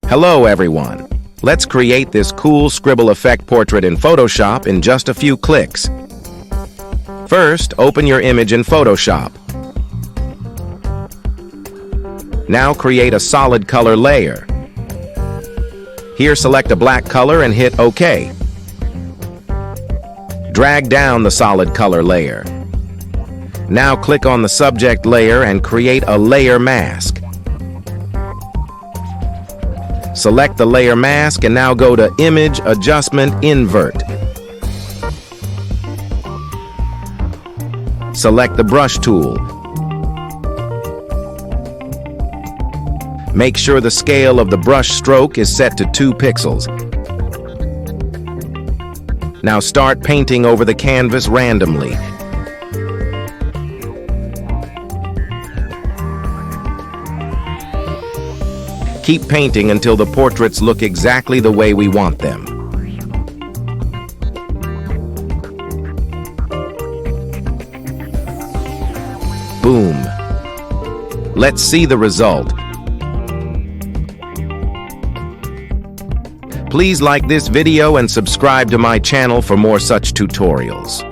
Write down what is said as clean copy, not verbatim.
Hello everyone. Let's create this cool scribble effect portrait in Photoshop in just a few clicks. First, open your image in Photoshop. Now create a solid color layer. Here select a black color and hit OK. Drag down the solid color layer. Now click on the subject layer and create a layer mask. Select the layer mask and now go to Image Adjustment Invert. Select the brush tool. Make sure the scale of the brush stroke is set to 2 pixels. Now start painting over the canvas randomly. Keep painting until the portraits look exactly the way we want them. Boom! Let's see the result. Please like this video and subscribe to my channel for more such tutorials.